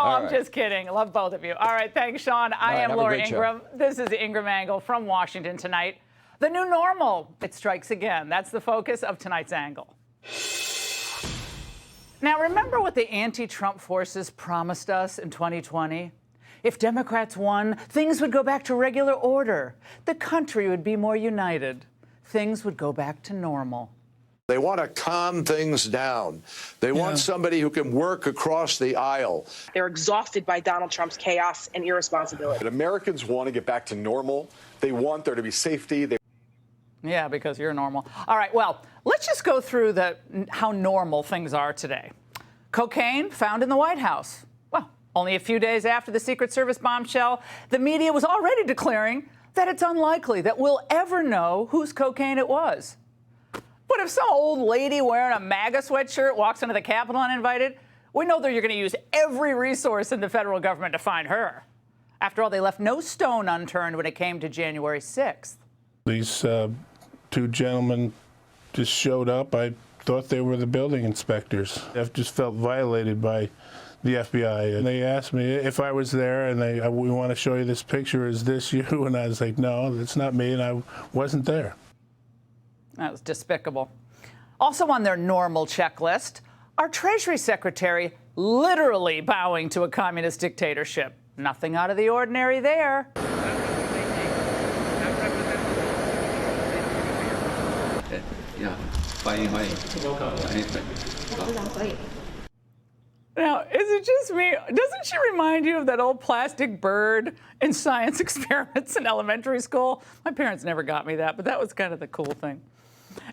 I'm just kidding. I love both of you. All right, thanks, Sean. I am Laura Ingraham. This is the Ingraham Angle from Washington tonight. The new normal, it strikes again. That's the focus of tonight's Angle. Now, remember what the anti-Trump forces promised us in 2020? If Democrats won, things would go back to regular order. The country would be more united. Things would go back to normal. They want to calm things down. They want somebody who can work across the aisle. They're exhausted by Donald Trump's chaos and irresponsibility. But Americans want to get back to normal. They want there to be safety. Yeah, because you're normal. All right, well, let's just go through how normal things are today. Cocaine found in the White House. Well, only a few days after the Secret Service bombshell, the media was already declaring that it's unlikely that we'll ever know whose cocaine it was. But if some old lady wearing a MAGA sweatshirt walks into the Capitol uninvited, we know that you're going to use every resource in the federal government to find her. After all, they left no stone unturned when it came to January 6th. These two gentlemen just showed up. I thought they were the building inspectors. I just felt violated by the FBI. And they asked me if I was there, and we want to show you this picture. Is this you? And I was like, no, that's not me, and I wasn't there. That was despicable. Also on their normal checklist, our Treasury Secretary literally bowing to a communist dictatorship. Nothing out of the ordinary there. Now, is it just me? Doesn't she remind you of that old plastic bird in science experiments in elementary school? My parents never got me that, but that was kind of the cool thing.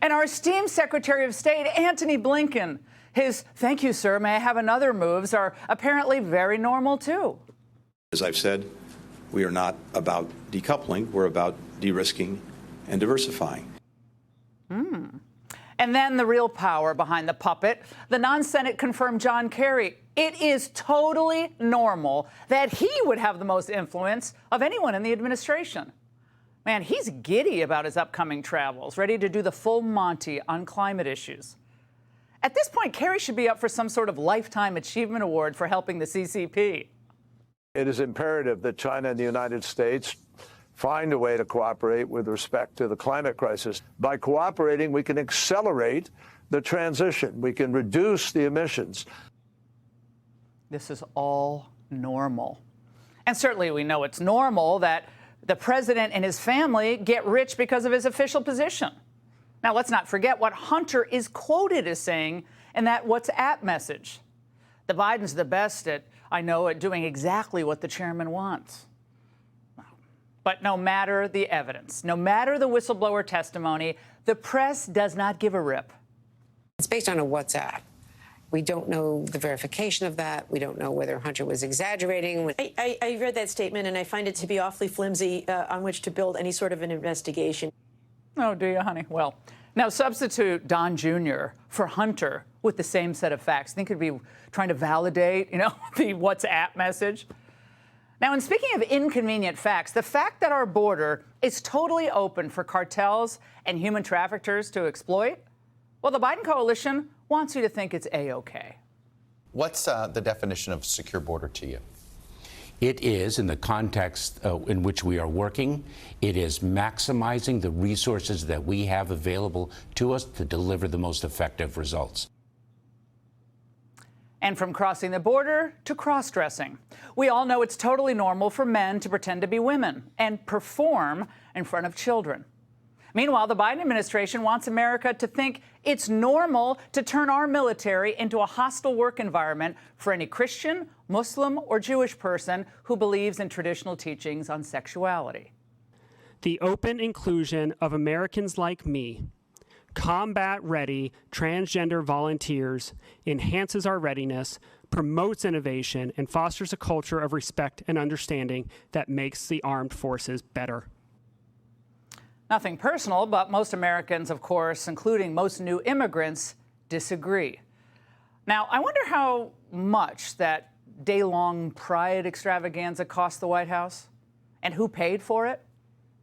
And our esteemed Secretary of State, Antony Blinken, his "thank you, sir, may I have another" moves are apparently very normal, too. As I've said, we are not about decoupling. We're about de-risking and diversifying. And then the real power behind the puppet, the non-Senate confirmed John Kerry. It is totally normal that he would have the most influence of anyone in the administration. Man, he's giddy about his upcoming travels, ready to do the full Monty on climate issues. At this point, Kerry should be up for some sort of Lifetime Achievement Award for helping the CCP. It is imperative that China and the United States find a way to cooperate with respect to the climate crisis. By cooperating, we can accelerate the transition. We can reduce the emissions. This is all normal. And certainly we know it's normal that the president and his family get rich because of his official position. Now, let's not forget what Hunter is quoted as saying in that WhatsApp message. The Bidens are the best at doing exactly what the chairman wants. But no matter the evidence, no matter the whistleblower testimony, the press does not give a rip. It's based on a WhatsApp. We don't know the verification of that. We don't know whether Hunter was exaggerating. I read that statement, and I find it to be awfully flimsy on which to build any sort of an investigation. Oh, do you, honey? Well, now substitute Don Jr. for Hunter with the same set of facts. Think it'd be trying to validate, the WhatsApp message? Now, in speaking of inconvenient facts, the fact that our border is totally open for cartels and human traffickers to exploit, well, the Biden coalition wants you to think it's A-OK. What's the definition of secure border to you? It is, in the context in which we are working, it is maximizing the resources that we have available to us to deliver the most effective results. And from crossing the border to cross-dressing. We all know it's totally normal for men to pretend to be women and perform in front of children. Meanwhile, the Biden administration wants America to think it's normal to turn our military into a hostile work environment for any Christian, Muslim, or Jewish person who believes in traditional teachings on sexuality. The open inclusion of Americans like me, combat-ready transgender volunteers, enhances our readiness, promotes innovation, and fosters a culture of respect and understanding that makes the armed forces better. Nothing personal, but most Americans, of course, including most new immigrants, disagree. Now, I wonder how much that day-long pride extravaganza cost the White House, and who paid for it?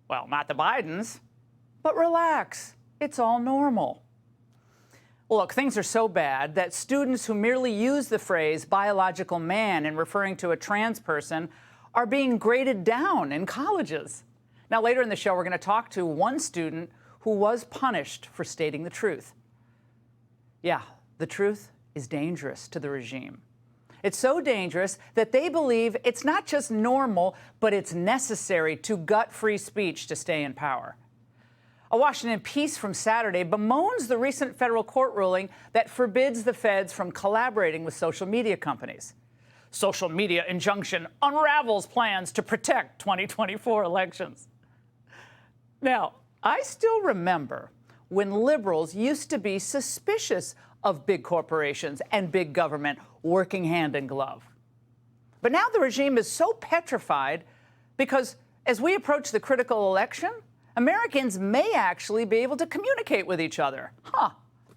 Well, not the Bidens, but relax. It's all normal. Well, look, things are so bad that students who merely use the phrase biological man in referring to a trans person are being graded down in colleges. Now, later in the show, we're going to talk to one student who was punished for stating the truth. Yeah, the truth is dangerous to the regime. It's so dangerous that they believe it's not just normal, but it's necessary to gut free speech to stay in power. A Washington piece from Saturday bemoans the recent federal court ruling that forbids the feds from collaborating with social media companies. Social media injunction unravels plans to protect 2024 elections. Now, I still remember when liberals used to be suspicious of big corporations and big government working hand in glove. But now the regime is so petrified because as we approach the critical election, Americans may actually be able to communicate with each other.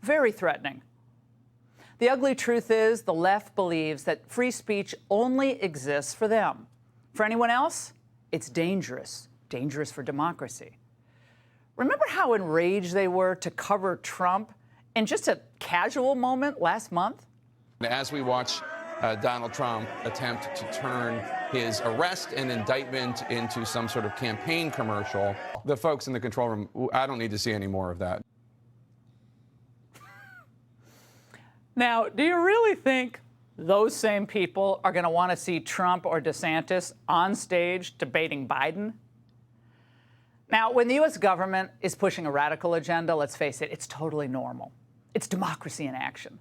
Very threatening. The ugly truth is the left believes that free speech only exists for them. For anyone else, it's dangerous. Dangerous for democracy. Remember how enraged they were to cover Trump in just a casual moment last month? As we watch Donald Trump attempt to turn his arrest and indictment into some sort of campaign commercial, the folks in the control room, I don't need to see any more of that. Now, do you really think those same people are going to want to see Trump or DeSantis on stage debating Biden? Now, when the U.S. government is pushing a radical agenda, let's face it, it's totally normal. It's democracy in action.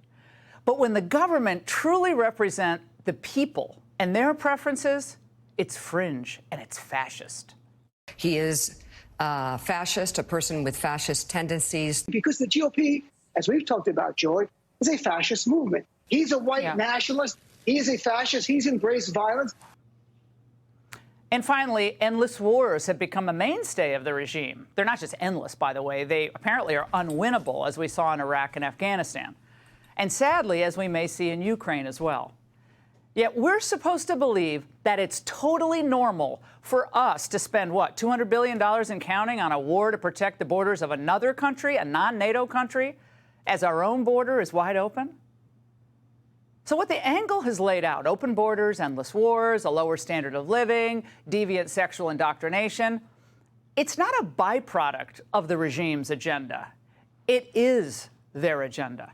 But when the government truly represents the people and their preferences, it's fringe and it's fascist. He is fascist, a person with fascist tendencies. Because the GOP, as we've talked about, Joy, is a fascist movement. He's a white nationalist. He is a fascist. He's embraced violence. And finally, endless wars have become a mainstay of the regime. They're not just endless, by the way. They apparently are unwinnable, as we saw in Iraq and Afghanistan. And sadly, as we may see in Ukraine as well. Yet we're supposed to believe that it's totally normal for us to spend, what, $200 billion and counting on a war to protect the borders of another country, a non-NATO country, as our own border is wide open? So what the Angle has laid out, open borders, endless wars, a lower standard of living, deviant sexual indoctrination, it's not a byproduct of the regime's agenda. It is their agenda.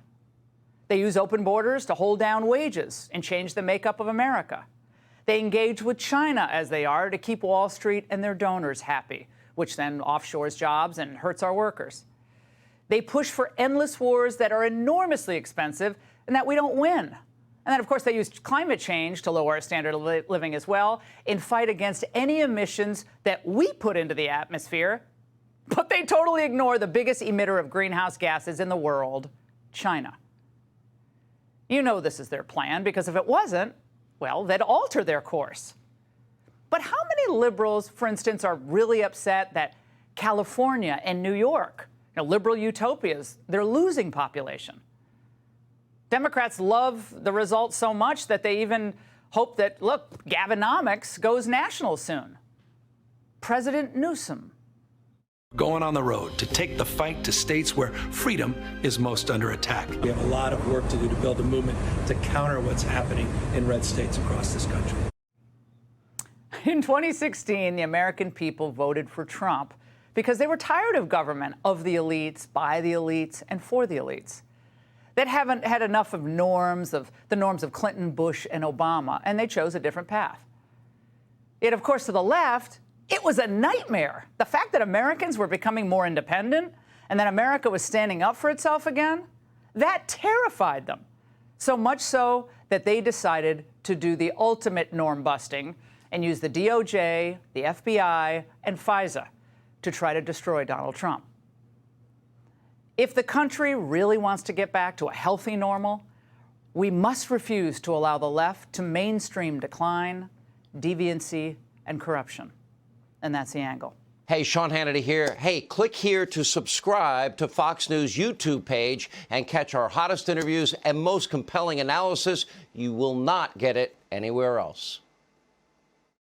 They use open borders to hold down wages and change the makeup of America. They engage with China as they are to keep Wall Street and their donors happy, which then offshores jobs and hurts our workers. They push for endless wars that are enormously expensive and that we don't win. And then, of course, they use climate change to lower our standard of living as well and fight against any emissions that we put into the atmosphere. But they totally ignore the biggest emitter of greenhouse gases in the world, China. You know this is their plan, because if it wasn't, well, they'd alter their course. But how many liberals, for instance, are really upset that California and New York, liberal utopias, they're losing population? Democrats love the results so much that they even hope that, look, Gavinomics goes national soon. President Newsom. Going on the road to take the fight to states where freedom is most under attack. We have a lot of work to do to build a movement to counter what's happening in red states across this country. In 2016, the American people voted for Trump because they were tired of government of the elites, by the elites, and for the elites. That haven't had enough of the norms of Clinton, Bush, and Obama, and they chose a different path. Yet, of course, to the left, it was a nightmare. The fact that Americans were becoming more independent and that America was standing up for itself again, that terrified them. So much so that they decided to do the ultimate norm busting and use the DOJ, the FBI, and FISA to try to destroy Donald Trump. If the country really wants to get back to a healthy normal, we must refuse to allow the left to mainstream decline, deviancy, and corruption. And that's The Angle. Hey, Sean Hannity here. Hey, click here to subscribe to Fox News YouTube page and catch our hottest interviews and most compelling analysis. You will not get it anywhere else.